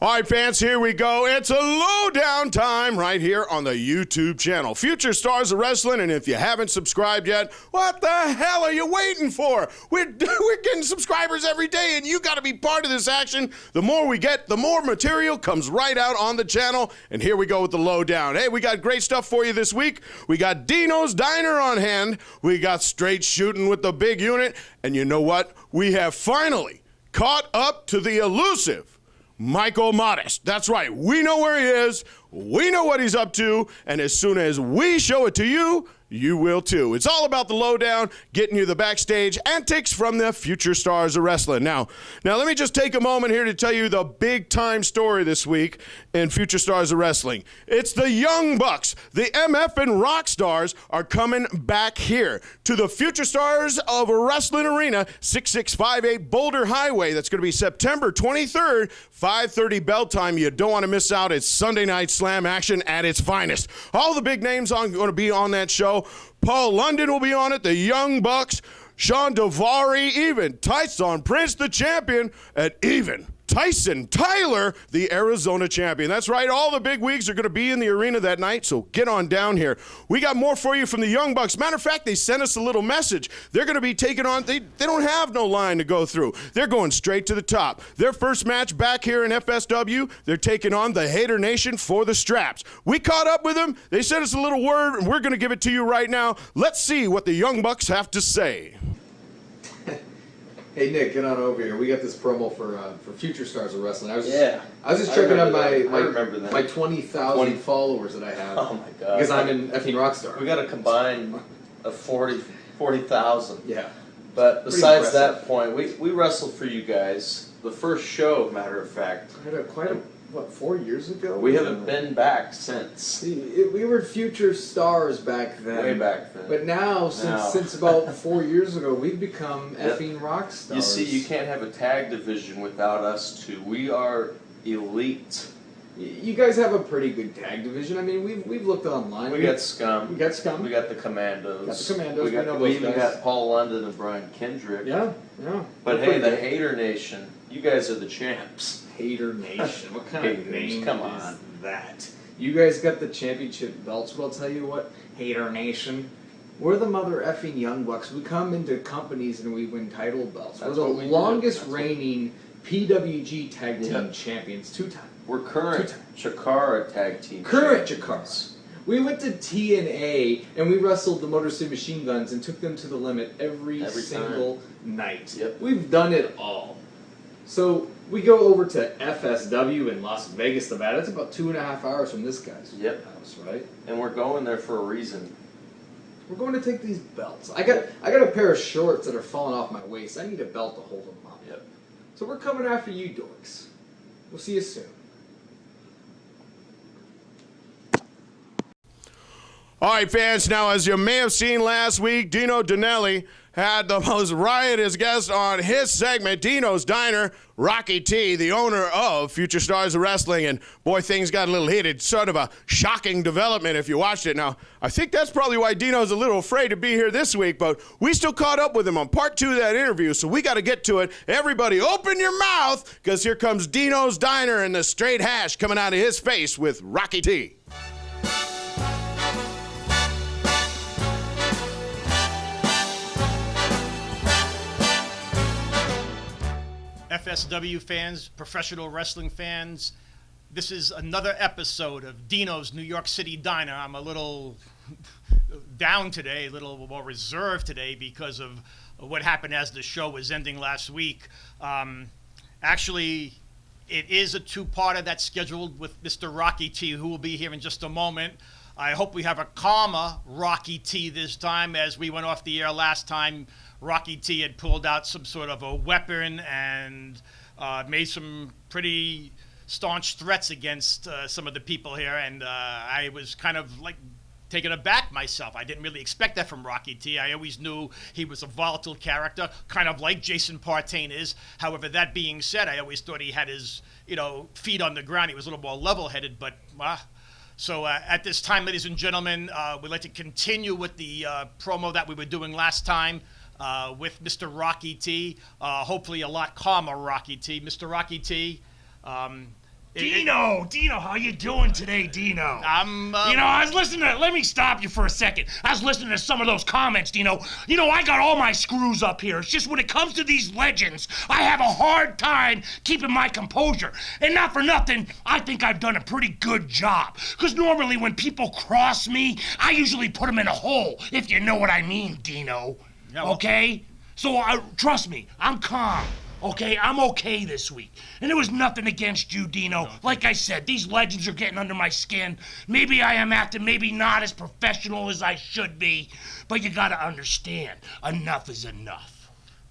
All right, fans, here we go. It's a lowdown time right here on the YouTube channel. Future Stars of Wrestling, and if you haven't subscribed yet, what the hell are you waiting for? We're getting subscribers every day, and you got to be part of this action. The more we get, the more material comes right out on the channel, and here we go with the lowdown. Hey, we got great stuff for you this week. We got Dino's Diner on hand. We got straight shooting with the big unit, and you know what? We have finally caught up to the elusive Michael Modest. That's right. We know where he is. We know what he's up to. And as soon as we show it to you, you will too. It's all about the lowdown, getting you the backstage antics from the Future Stars of Wrestling. Now let me just take a moment here to tell you the big time story this week in Future Stars of Wrestling. It's the Young Bucks. The MF and Rock Stars are coming back here to the Future Stars of Wrestling Arena, 6658 Boulder Highway. That's going to be September 23rd, 5:30 bell time. You don't want to miss out. It's Sunday Night Slam action at its finest. All the big names are going to be on that show. Paul London will be on it, the Young Bucks, Sean Daivari, even Tyson Prince, the champion, and even Tyson Tyler, the Arizona champion. That's right, all the big wigs are going to be in the arena that night, so get on down here. We got more for you from the Young Bucks. Matter of fact, they sent us a little message. They're going to be taking on, they don't have no line to go through. They're going straight to the top. Their first match back here in FSW, they're taking on the Hater Nation for the straps. We caught up with them. They sent us a little word, and we're going to give it to you right now. Let's see what the Young Bucks have to say. Hey Nick, get on over here. We got this promo for Future Stars of Wrestling. I was just checking on my 20,000 followers that I have. Oh my god! Because I'm in effing Rockstar. We got a combined of 40,000. Yeah. But besides that point, we wrestled for you guys. The first show, matter of fact. What, 4 years ago? We haven't been back since. See, we were Future Stars back then. Way back then. But now, since about 4 years ago, we've become effing rock stars. You see, you can't have a tag division without us two. We are elite. You guys have a pretty good tag division. I mean, we've looked online. We got Scum. We got Scum. We got the Commandos. Got the Commandos. We even got Paul London and Brian Kendrick. Yeah. But hey, the Hater Nation, you guys are the champs. Hater Nation. What kind of name is that? You guys got the championship belts. Well, I'll tell you what, Hater Nation. We're the mother effing Young Bucks. We come into companies and we win title belts. We're the longest reigning PWG tag team champions 2 times. We're current Chikara tag team. Current Chikara. We went to TNA and we wrestled the Motor City Machine Guns and took them to the limit every single night. Yep. We've done it all. So we go over to FSW in Las Vegas, Nevada. It's about 2.5 hours from this guy's house, right? And we're going there for a reason. We're going to take these belts. I got a pair of shorts that are falling off my waist. I need a belt to hold them up. Yep. So we're coming after you, dorks. We'll see you soon. All right, fans, now as you may have seen last week, Dino Donnelly had the most riotous guest on his segment, Dino's Diner, Rocky T, the owner of Future Stars of Wrestling, and boy, things got a little heated. Sort of a shocking development if you watched it. Now, I think that's probably why Dino's a little afraid to be here this week, but we still caught up with him on part 2 of that interview, so we got to get to it. Everybody open your mouth, because here comes Dino's Diner and the straight hash coming out of his face with Rocky T. FSW fans, professional wrestling fans, this is another episode of Dino's New York City Diner. I'm a little down today, a little more reserved today because of what happened as the show was ending last week. Actually, it is a 2-parter that's scheduled with Mr. Rocky T, who will be here in just a moment. I hope we have a calmer Rocky T this time. As we went off the air last time, Rocky T had pulled out some sort of a weapon and made some pretty staunch threats against some of the people here, and I was kind of like taken aback myself. I didn't really expect that from Rocky T. I always knew he was a volatile character, kind of like Jason Partain is. However, that being said, I always thought he had his, feet on the ground. He was a little more level-headed, but so at this time, ladies and gentlemen, we'd like to continue with the promo that we were doing last time. With Mr. Rocky T, hopefully a lot calmer Rocky T. Mr. Rocky T, Dino, how you doing today, Dino? I was listening to, let me stop you for a second. I was listening to some of those comments, Dino. I got all my screws up here. It's just when it comes to these legends, I have a hard time keeping my composure. And not for nothing, I think I've done a pretty good job. Because normally when people cross me, I usually put them in a hole, if you know what I mean, Dino. Yeah, well, okay? So trust me, I'm calm. Okay, I'm okay this week. And it was nothing against you, Dino. Like I said, these legends are getting under my skin. Maybe I am acting maybe not as professional as I should be, but you gotta understand, enough is enough.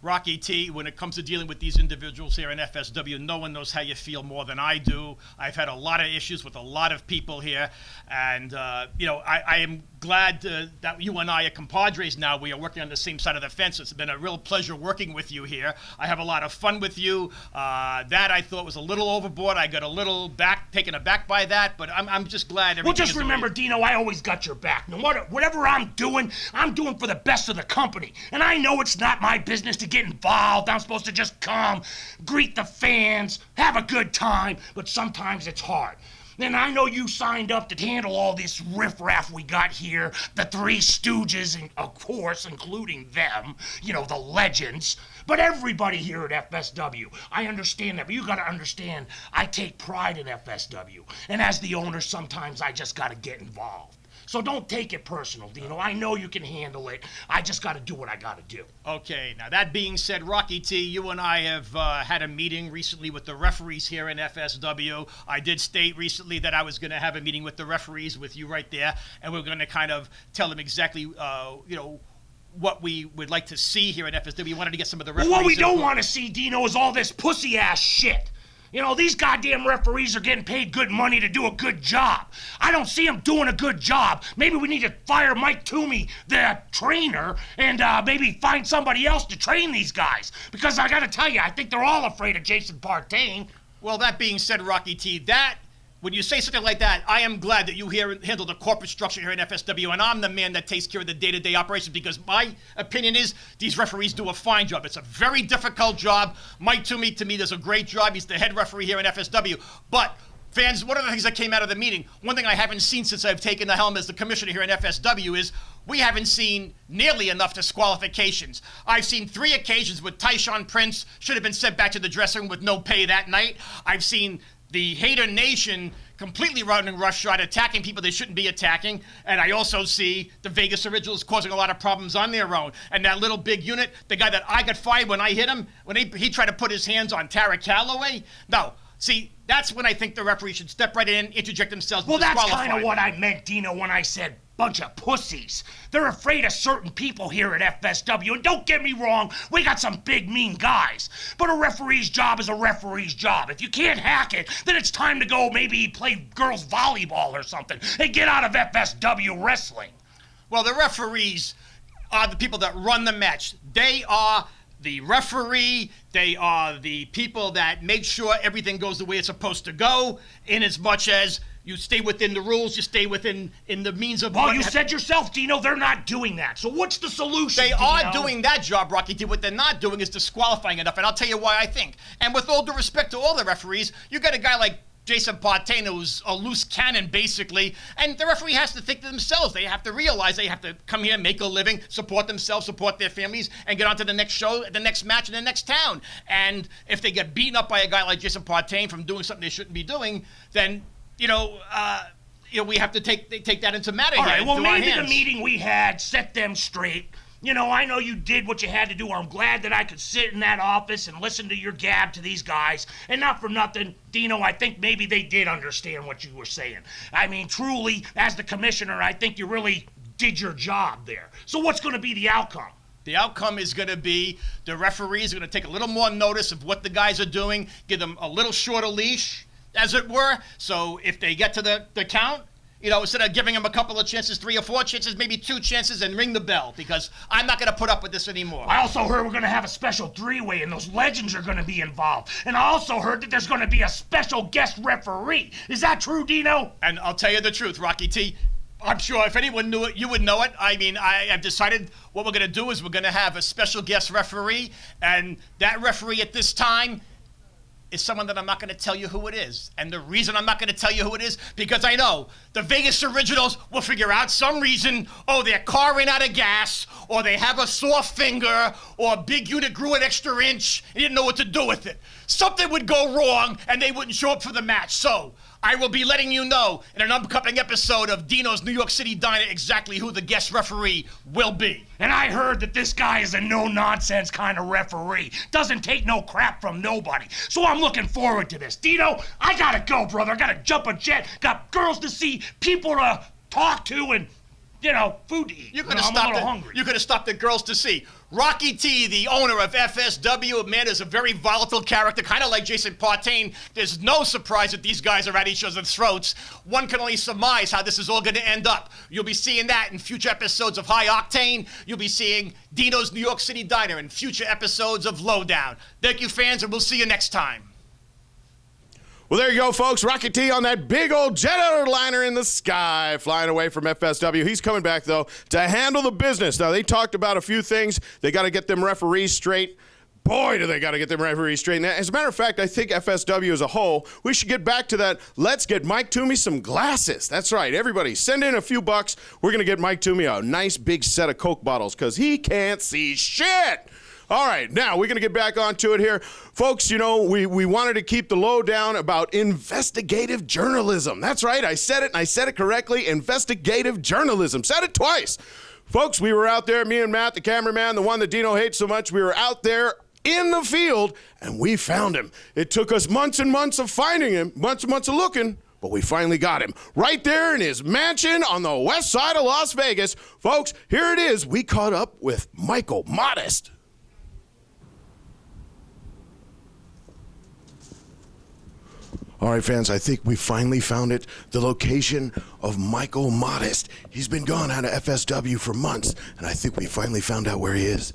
Rocky T, when it comes to dealing with these individuals here in FSW, no one knows how you feel more than I do. I've had a lot of issues with a lot of people here, and I am glad that you and I are compadres now. We are working on the same side of the fence. It's been a real pleasure working with you here. I have a lot of fun with you. That I thought was a little overboard. I got a little taken aback by that, but I'm just glad everything. Well, just remember, Dino, I always got your back. No matter whatever I'm doing for the best of the company. And I know it's not my business to get involved. I'm supposed to just come, greet the fans, have a good time, but sometimes it's hard. And I know you signed up to handle all this riffraff we got here, the Three Stooges, and of course, including them, the legends. But everybody here at FSW, I understand that, but you gotta understand, I take pride in FSW. And as the owner, sometimes I just gotta get involved. So don't take it personal, Dino. I know you can handle it. I just got to do what I got to do. Okay, now that being said, Rocky T, you and I have had a meeting recently with the referees here in FSW. I did state recently that I was going to have a meeting with the referees with you right there, and we're going to kind of tell them exactly, what we would like to see here at FSW. We wanted to get some of the referees. Well, what we don't want to see, Dino, is all this pussy-ass shit. These goddamn referees are getting paid good money to do a good job. I don't see them doing a good job. Maybe we need to fire Mike Toomey, the trainer, and maybe find somebody else to train these guys. Because I gotta tell you, I think they're all afraid of Jason Partain. Well, that being said, Rocky T, when you say something like that, I am glad that you handle the corporate structure here in FSW, and I'm the man that takes care of the day-to-day operations, because my opinion is these referees do a fine job. It's a very difficult job. Mike Toomey, to me, does a great job. He's the head referee here in FSW. But fans, one of the things that came out of the meeting, one thing I haven't seen since I've taken the helm as the commissioner here in FSW is we haven't seen nearly enough disqualifications. I've seen 3 occasions where Tyshawn Prince should have been sent back to the dressing room with no pay that night. I've seen the Hater Nation completely running roughshod, attacking people they shouldn't be attacking. And I also see the Vegas Originals causing a lot of problems on their own. And that little big unit, the guy that I got fired when I hit him, when he tried to put his hands on Tara Calloway. No, see, that's when I think the referee should step right in, interject themselves, Well, that's disqualify. kind of what I meant, Dino, when I said bunch of pussies. They're afraid of certain people here at FSW, and don't get me wrong, we got some big, mean guys. But a referee's job is a referee's job. If you can't hack it, then it's time to go maybe play girls volleyball or something and get out of FSW wrestling. Well, the referees are the people that run the match. They are the referee. They are the people that make sure everything goes the way it's supposed to go, in as much as you stay within the rules, you stay within the means of... Well, you said yourself, Dino, they're not doing that. So what's the solution, They Dino? are doing that job, Rocky T. What they're not doing is disqualifying enough, and I'll tell you why I think. And with all due respect to all the referees, you got a guy like Jason Partain, who's a loose cannon, basically, and the referee has to think to themselves. They have to realize they have to come here, make a living, support themselves, support their families, and get on to the next show, the next match in the next town. And if they get beaten up by a guy like Jason Partain from doing something they shouldn't be doing, then, we have to take that into matter. All here right, well, into our maybe the hands. meeting we had set them straight. I know you did what you had to do. I'm glad that I could sit in that office and listen to your gab to these guys. And not for nothing, Dino, I think maybe they did understand what you were saying. I mean, truly, as the commissioner, I think you really did your job there. So what's going to be the outcome? The outcome is going to be the referees are going to take a little more notice of what the guys are doing, give them a little shorter leash, as it were. So if they get to the count, instead of giving them a couple of chances, 3 or 4 chances, maybe 2 chances, and ring the bell, because I'm not going to put up with this anymore. I also heard we're going to have a special 3-way, and those legends are going to be involved. And I also heard that there's going to be a special guest referee. Is that true, Dino? And I'll tell you the truth, Rocky T. I'm sure if anyone knew it, you would know it. I mean, I've decided what we're going to do is we're going to have a special guest referee, and that referee at this time is someone that I'm not going to tell you who it is. And the reason I'm not going to tell you who it is, because I know the Vegas Originals will figure out some reason, oh, their car ran out of gas, or they have a sore finger, or a big unit grew an extra inch, and didn't know what to do with it. Something would go wrong, and they wouldn't show up for the match. So I will be letting you know in an upcoming episode of Dino's New York City Diner exactly who the guest referee will be. And I heard that this guy is a no-nonsense kind of referee. Doesn't take no crap from nobody. So I'm looking forward to this. Dino, I gotta go, brother. I gotta jump a jet. Got girls to see, people to talk to, and, food to eat. I'm a little hungry. You could have stopped the girls to see. Rocky T, the owner of FSW, man, is a very volatile character, kind of like Jason Partain. There's no surprise that these guys are at each other's throats. One can only surmise how this is all going to end up. You'll be seeing that in future episodes of High Octane. You'll be seeing Dino's New York City Diner in future episodes of Lowdown. Thank you, fans, and we'll see you next time. Well, there you go, folks. Rocky T on that big old jet airliner in the sky, flying away from FSW. He's coming back, though, to handle the business. Now, they talked about a few things. They got to get them referees straight. Boy, do they got to get them referees straight. Now, as a matter of fact, I think FSW as a whole, we should get back to that. Let's get Mike Toomey some glasses. That's right. Everybody, send in a few bucks. We're going to get Mike Toomey a nice big set of Coke bottles because he can't see shit. All right, now we're going to get back onto it here. Folks, we wanted to keep the lowdown about investigative journalism. That's right, I said it, and I said it correctly, investigative journalism. Said it twice. Folks, we were out there, me and Matt, the cameraman, the one that Dino hates so much, we were out there in the field, and we found him. It took us months and months of finding him, months and months of looking, but we finally got him. Right there in his mansion on the west side of Las Vegas. Folks, here it is. We caught up with Michael Modest. All right, fans, I think we finally found it, the location of Michael Modest. He's been gone out of FSW for months, and I think we finally found out where he is.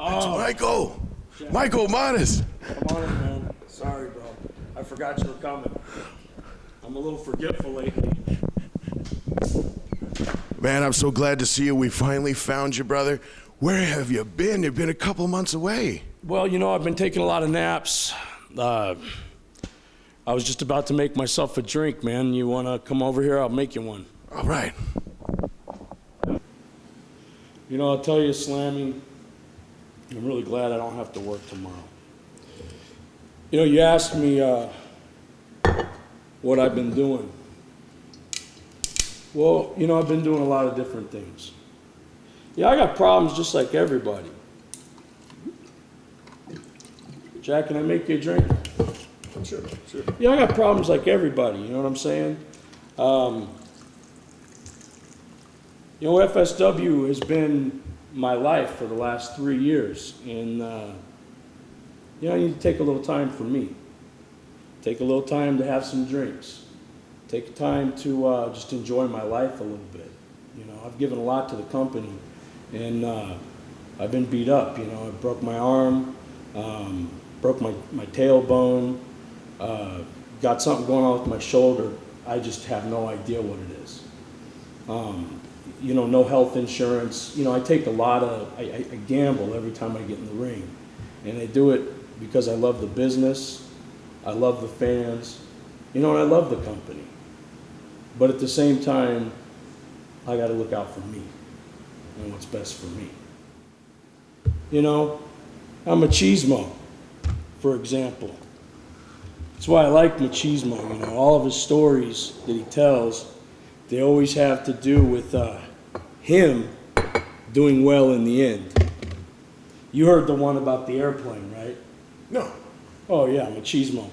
It's Michael Modest. Come on in, man. Sorry, bro. I forgot you were coming. I'm a little forgetful lately. Man, I'm so glad to see you. We finally found you, brother. Where have you been? You've been a couple months away. Well, I've been taking a lot of naps. I was just about to make myself a drink, man. You want to come over here? I'll make you one. All right. I'll tell you, Slammy, I'm really glad I don't have to work tomorrow. You asked me what I've been doing. Well, I've been doing a lot of different things. Yeah, I got problems just like everybody. Jack, can I make you a drink? Sure. Yeah, I got problems like everybody, you know what I'm saying? FSW has been my life for the last 3 years, and I need to take a little time for me. Take a little time to have some drinks. Take time to just enjoy my life a little bit. I've given a lot to the company, and I've been beat up. I broke my arm, broke my tailbone, got something going on with my shoulder. I just have no idea what it is. No health insurance. I take I gamble every time I get in the ring. And I do it because I love the business, I love the fans, and I love the company. But at the same time, I got to look out for me and what's best for me. I'm machismo, for example. That's why I like Machismo. All of his stories that he tells, they always have to do with him doing well in the end. You heard the one about the airplane, right? No. Oh yeah, Machismo.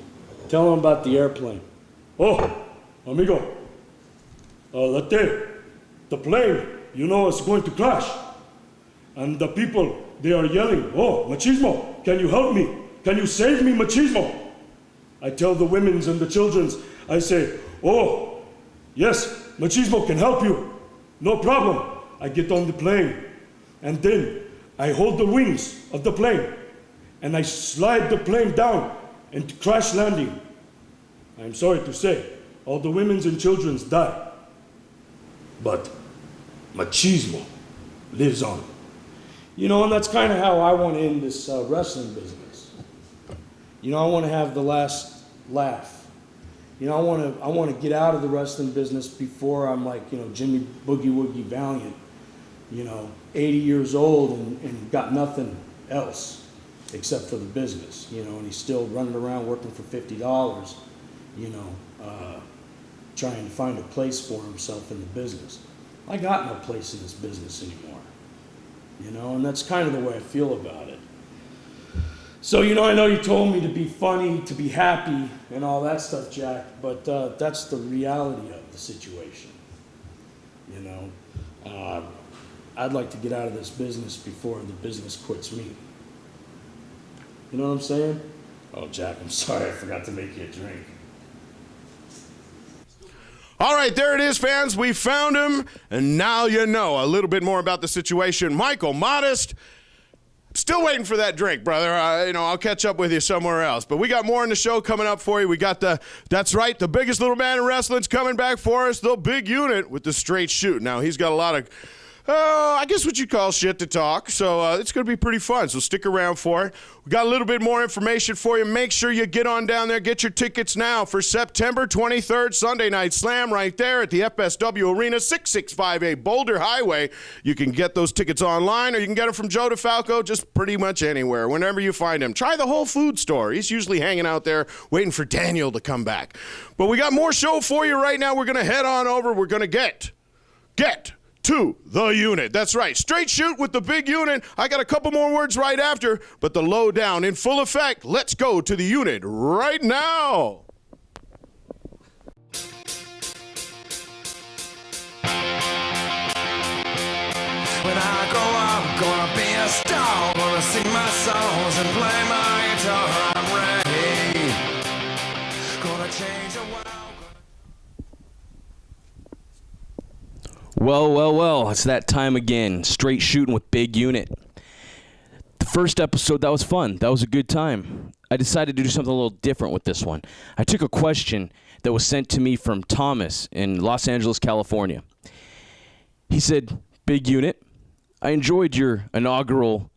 Tell him about the airplane. Oh, amigo. The plane, it's going to crash. And the people, they are yelling, oh, Machismo, can you help me? Can you save me, Machismo? I tell the women's and the children's, I say, oh, yes, Machismo can help you. No problem. I get on the plane, and then I hold the wings of the plane, and I slide the plane down and crash landing. I'm sorry to say, all the women's and children's die. But machismo lives on. You know, and that's kind of how I want to end this wrestling business. You know, I want to have the last laugh. You know, I want to get out of the wrestling business before I'm like, you know, Jimmy Boogie Woogie Valiant, you know, 80 years old and got nothing else except for the business, you know, and he's still running around working for $50, you know, trying to find a place for himself in the business. I got no place in this business anymore, you know, and that's kind of the way I feel about it. So, you know, I know you told me to be funny, to be happy, and all that stuff, Jack, but that's the reality of the situation, you know. I'd like to get out of this business before the business quits me. You know what I'm saying? Oh, Jack, I'm sorry, I forgot to make you a drink. All right, there it is, fans. We found him, and now you know a little bit more about the situation. Michael Modest, still waiting for that drink, brother. You know, I'll catch up with you somewhere else. But we got more in the show coming up for you. We got that's right, the biggest little man in wrestling's coming back for us, the big unit with the straight shoot. Now, he's got a lot of, I guess what you call shit to talk. So it's going to be pretty fun. So stick around for it. We got a little bit more information for you. Make sure you get on down there. Get your tickets now for September 23rd, Sunday Night Slam right there at the FSW Arena, 6658 Boulder Highway. You can get those tickets online, or you can get them from Joe DeFalco, just pretty much anywhere, whenever you find him. Try the Whole Food store. He's usually hanging out there waiting for Daniel to come back. But we got more show for you right now. We're going to head on over. We're going to get to the unit. That's right. Straight shoot with the big unit. I got a couple more words right after, but the lowdown in full effect. Let's go to the unit right now. When I grow up, I'm gonna be a star. Gonna sing my songs and play my guitar. I'm ready. Gonna change the world. Well, it's that time again. Straight shooting with Big Unit. The first episode, that was fun. That was a good time. I decided to do something a little different with this one. I took a question that was sent to me from Thomas in Los Angeles, California. He said, Big Unit, I enjoyed your inaugural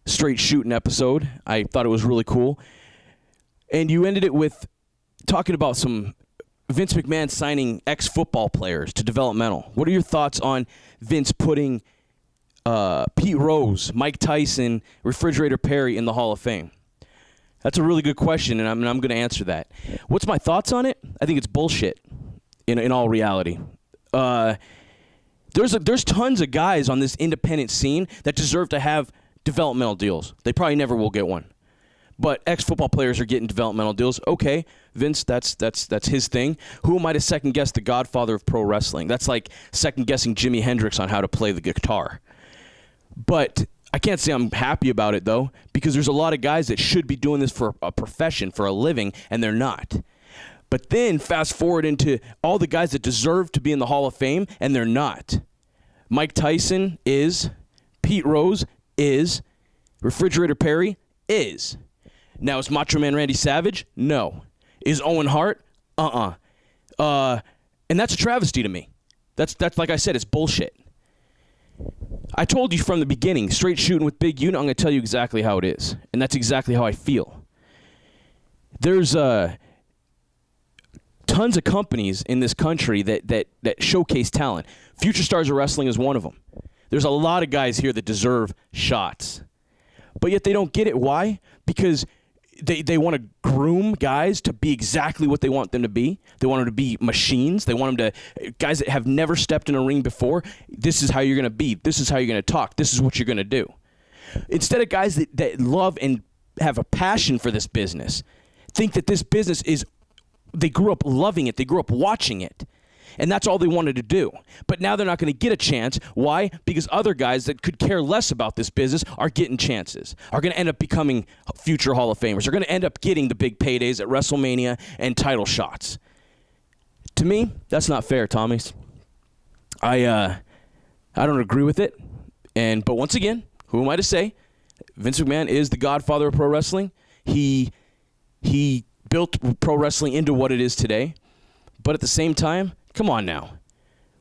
straight shooting episode. I thought it was really cool. And you ended it with talking about some Vince McMahon signing ex-football players to developmental. What are your thoughts on Vince putting Pete Rose, Mike Tyson, Refrigerator Perry in the Hall of Fame? That's a really good question, and I'm going to answer that. What's my thoughts on it? I think it's bullshit in all reality. There's tons of guys on this independent scene that deserve to have developmental deals. They probably never will get one. But ex-football players are getting developmental deals. Okay, Vince, that's his thing. Who am I to second-guess the godfather of pro wrestling? That's like second-guessing Jimi Hendrix on how to play the guitar. But I can't say I'm happy about it, though, because there's a lot of guys that should be doing this for a profession, for a living, and they're not. But then fast forward into all the guys that deserve to be in the Hall of Fame, and they're not. Mike Tyson is. Pete Rose is. Refrigerator Perry is. Now, is Macho Man Randy Savage? No. Is Owen Hart? And that's a travesty to me. That's like I said, it's bullshit. I told you from the beginning, straight shooting with Big Unit, I'm going to tell you exactly how it is. And that's exactly how I feel. There's tons of companies in this country that showcase talent. Future Stars of Wrestling is one of them. There's a lot of guys here that deserve shots. But yet they don't get it. Why? Because they want to groom guys to be exactly what they want them to be. They want them to be machines. They want them to, guys that have never stepped in a ring before, this is how you're going to be. This is how you're going to talk. This is what you're going to do. Instead of guys that love and have a passion for this business, think that this business is, they grew up loving it. They grew up watching it. And that's all they wanted to do. But now they're not going to get a chance. Why? Because other guys that could care less about this business are getting chances, are going to end up becoming future Hall of Famers, are going to end up getting the big paydays at WrestleMania and title shots. To me, that's not fair, Tommies. I don't agree with it. But once again, who am I to say Vince McMahon is the godfather of pro wrestling. He built pro wrestling into what it is today. But at the same time, come on now.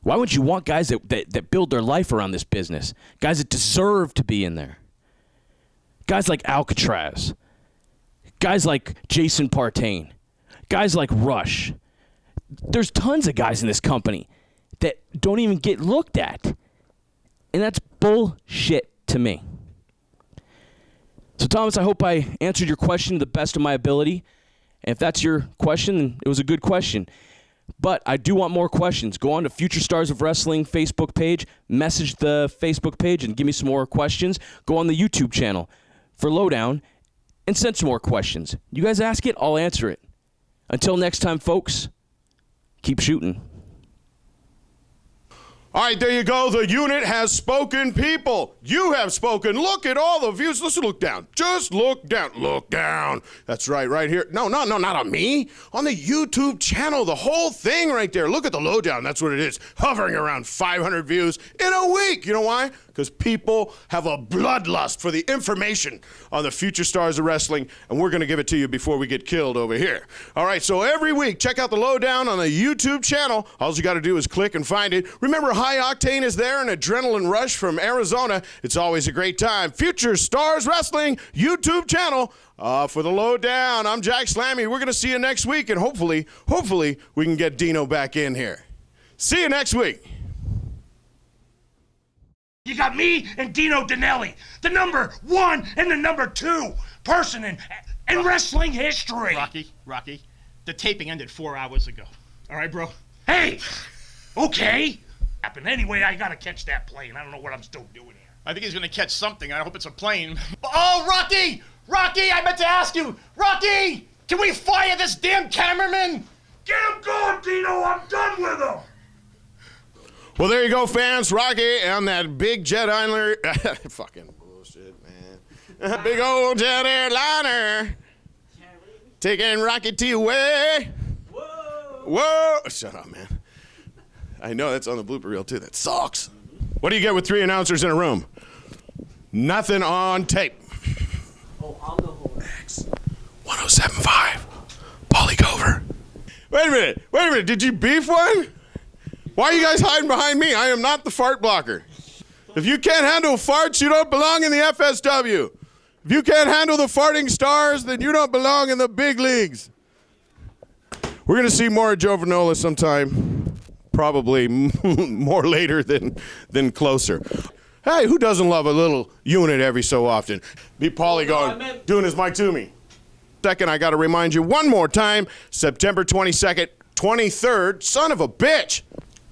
Why would you want guys that build their life around this business? Guys that deserve to be in there. Guys like Alcatraz. Guys like Jason Partain. Guys like Rush. There's tons of guys in this company that don't even get looked at. And that's bullshit to me. So, Thomas, I hope I answered your question to the best of my ability. And if that's your question, then it was a good question. But I do want more questions. Go on to Future Stars of Wrestling Facebook page, message the Facebook page, and give me some more questions. Go on the YouTube channel for Lowdown and send some more questions. You guys ask it, I'll answer it. Until next time, folks, keep shooting. All right, there you go. The unit has spoken, people. You have spoken. Look at all the views. Listen, look down. Just look down. Look down. That's right here. No, not on me. On the YouTube channel, the whole thing right there. Look at the Lowdown. That's what it is. Hovering around 500 views in a week. You know why? Because people have a bloodlust for the information on the future stars of wrestling, and we're going to give it to you before we get killed over here. All right, so every week, check out the Lowdown on the YouTube channel. All you got to do is click and find it. Remember, High Octane is there, an adrenaline rush from Arizona. It's always a great time. Future Stars Wrestling YouTube channel for the Lowdown. I'm Jack Slammy. We're going to see you next week, and hopefully we can get Dino back in here. See you next week. You got me and Dino Danelli, the number 1 and the number 2 person in wrestling history. Rocky, the taping ended 4 hours ago. All right, bro? Hey, okay. Anyway, I gotta catch that plane. I don't know what I'm still doing here. I think he's gonna catch something. I hope it's a plane. Oh, Rocky, I meant to ask you, Rocky, can we fire this damn cameraman? Get him going, Dino. I'm done with him. Well, there you go, fans. Rocky on that big jet airliner. Fucking bullshit, man. Big old jet airliner. Taking Rocky T away. Whoa. Shut up, man. I know that's on the blooper reel, too. That sucks. What do you get with 3 announcers in a room? Nothing on tape. Oh, I'll go home. X 1075. Paulie Gover. Wait a minute. Did you beef one? Why are you guys hiding behind me? I am not the fart blocker. If you can't handle farts, you don't belong in the FSW. If you can't handle the farting stars, then you don't belong in the big leagues. We're going to see more of Joe Vanola sometime. Probably more later than closer. Hey, who doesn't love a little unit every so often? Be Paulie going, doing his mic to me. Second, I got to remind you one more time, September 22nd, 23rd, son of a bitch.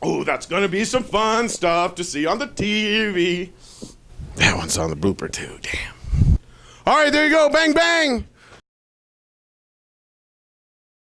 Oh, that's going to be some fun stuff to see on the TV. That one's on the blooper, too. Damn. All right, there you go. Bang, bang.